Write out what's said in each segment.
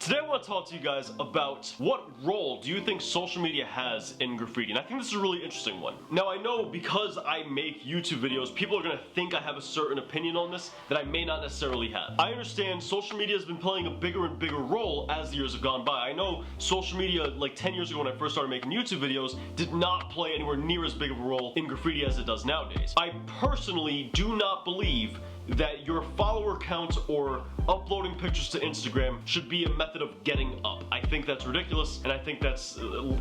Today I want to talk to you guys about what role do you think social media has in graffiti, and I think this is a really interesting one. Now I know because I make YouTube videos, people are going to think I have a certain opinion on this that I may not necessarily have. I understand social media has been playing a bigger and bigger role as the years have gone by. I know social media, like 10 years ago when I first started making YouTube videos, did not play anywhere near as big of a role in graffiti as it does nowadays. I personally do not believe that your follower count or uploading pictures to Instagram should be a method of getting up. I think that's ridiculous, and I think that's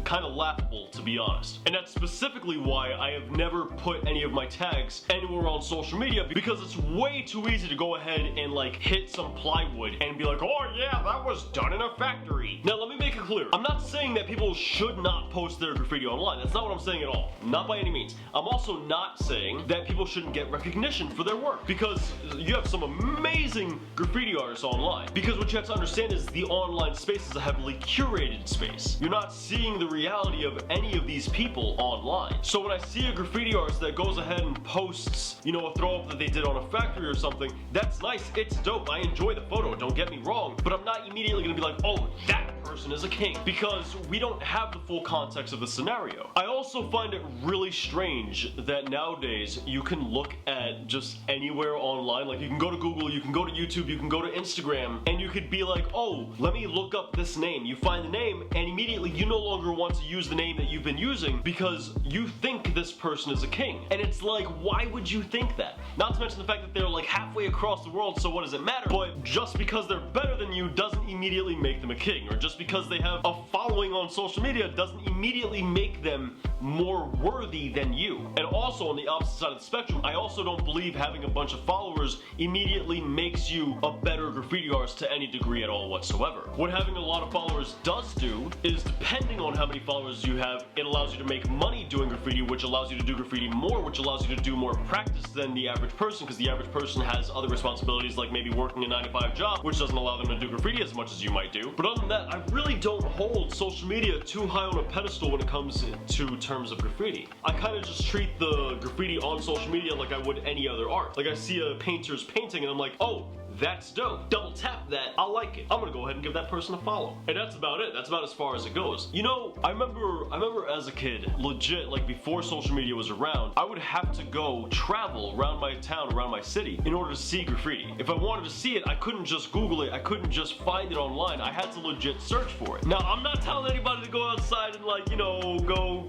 kind of laughable, to be honest. And that's specifically why I have never put any of my tags anywhere on social media, because it's way too easy to go ahead and like hit some plywood and be like, oh yeah, that was done in a factory. Now let me make it clear, I'm not saying that people should not post their graffiti online. That's not what I'm saying at all. Not by any means. I'm also not saying that people shouldn't get recognition for their work, because you have some amazing graffiti artists online. Because what you have to understand is the online space is a heavily curated space. You're not seeing the reality of any of these people online. So when I see a graffiti artist that goes ahead and posts, you know, a throw up that they did on a factory or something, that's nice, it's dope, I enjoy the photo, don't get me wrong, but I'm not immediately gonna be like, oh, that person is a king, because we don't have the full context of the scenario. I also find it really strange that nowadays you can look at just anywhere online, like you can go to Google, you can go to YouTube, you can go to Instagram, and you could be like, oh, let me look up this name. You find the name, and immediately you no longer want to use the name that you've been using because you think this person is a king. And it's like, why would you think that? Not to mention the fact that they're like halfway across the world, so what does it matter? But just because they're better than you doesn't immediately make them a king, or just because they have a following on social media doesn't immediately make them more worthy than you. And also on the opposite side of the spectrum, I also don't believe having a bunch of followers immediately makes you a better graffiti artist to any degree at all whatsoever. What having a lot of followers does do is, depending on how many followers you have, it allows you to make money doing graffiti, which allows you to do graffiti more, which allows you to do more practice than the average person, because the average person has other responsibilities like maybe working a 9-to-5 job, which doesn't allow them to do graffiti as much as you might do. But other than that, I really don't hold social media too high on a pedestal when it comes to terms of graffiti. I kind of just treat the graffiti on social media like I would any other art. Like I see a painter's painting and I'm like, oh, that's dope. Double tap that, I like it. I'm gonna go ahead and give that person a follow. And that's about it. That's about as far as it goes. You know, I remember as a kid, legit, like before social media was around, I would have to go travel around my town, around my city, in order to see graffiti. If I wanted to see it, I couldn't just Google it, I couldn't just find it online, I had to legit search for it. Now, I'm not telling anybody to go outside and like, you know, go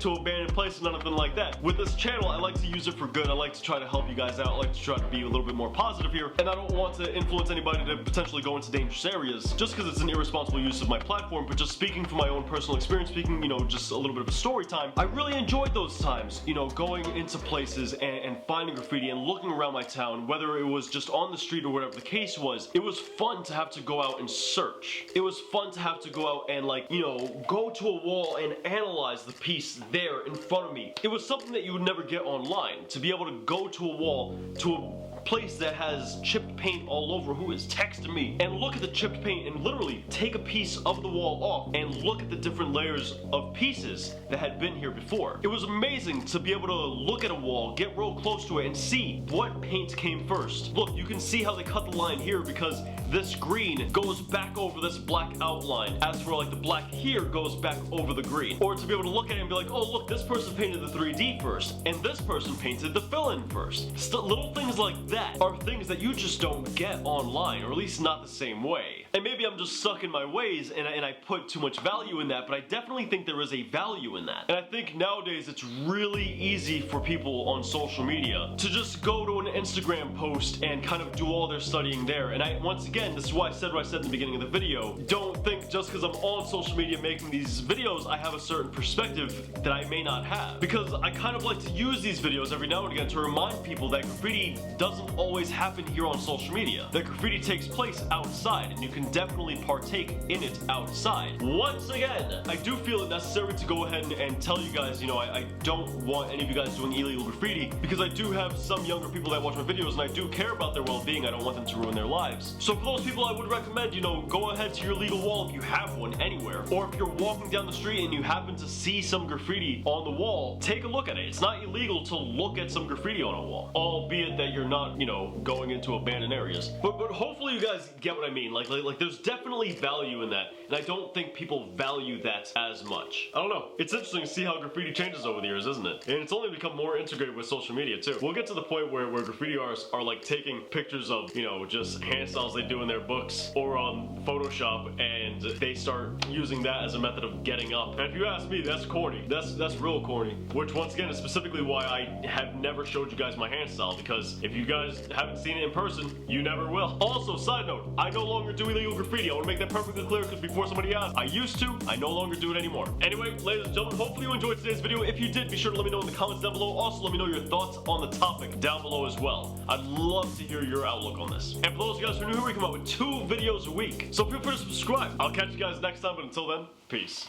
to abandoned places, nothing like that. With this channel, I like to use it for good. I like to try to help you guys out. I like to try to be a little bit more positive here, and I don't want to influence anybody to potentially go into dangerous areas just because it's an irresponsible use of my platform. But just speaking from my own personal experience, speaking, you know, just a little bit of a story time, I really enjoyed those times, you know, going into places and finding graffiti and looking around my town, whether it was just on the street or whatever the case was. It was fun to have to go out and search. It was fun to have to go out and, like, you know, go to a wall and analyze the piece there in front of me. It was something that you would never get online, to be able to go to a wall, to a place that has chipped paint all over, who is texting me, and look at the chipped paint and literally take a piece of the wall off and look at the different layers of pieces that had been here before. It was amazing to be able to look at a wall, get real close to it, and see what paint came first. Look, you can see how they cut the line here because this green goes back over this black outline, as for like the black here goes back over the green. Or to be able to look at it and be like, oh look, this person painted the 3D first, and this person painted the fill-in first. Little things like that are things that you just don't get online, or at least not the same way. And maybe I'm just stuck in my ways and I put too much value in that, but I definitely think there is a value in that. And I think nowadays it's really easy for people on social media to just go to an Instagram post and kind of do all their studying there. And once again, this is why I said what I said in the beginning of the video. Don't think just because I'm on social media making these videos, I have a certain perspective that I may not have. Because I kind of like to use these videos every now and again to remind people that graffiti doesn't always happen here on social media. That graffiti takes place outside, and you can definitely partake in it outside. Once again, I do feel it necessary to go ahead and tell you guys, you know, I don't want any of you guys doing illegal graffiti, because I do have some younger people that watch my videos and I do care about their well-being. I don't want them to ruin their lives. So for those people, I would recommend, you know, go ahead to your legal wall if you have one anywhere, or if you're walking down the street and you happen to see some graffiti on the wall, take a look at it. It's not illegal to look at some graffiti on a wall, albeit that you're not, you know, going into abandoned areas. But hopefully you guys get what I mean. Like Like, there's definitely value in that, and I don't think people value that as much. I don't know. It's interesting to see how graffiti changes over the years, isn't it? And it's only become more integrated with social media, too. We'll get to the point where graffiti artists are, like, taking pictures of, you know, just hairstyles they do in their books or on Photoshop, and they start using that as a method of getting up. And if you ask me, that's corny. That's real corny. Which, once again, is specifically why I have never showed you guys my hairstyle, because if you guys haven't seen it in person, you never will. Also, side note, I no longer do illegal graffiti. I want to make that perfectly clear, because before somebody asks, I used to, I no longer do it anymore. Anyway, ladies and gentlemen, hopefully you enjoyed today's video. If you did, be sure to let me know in the comments down below. Also, let me know your thoughts on the topic down below as well. I'd love to hear your outlook on this. And for those of you guys who are new here, we come out with 2 videos a week, so feel free to subscribe. I'll catch you guys next time, but until then, peace.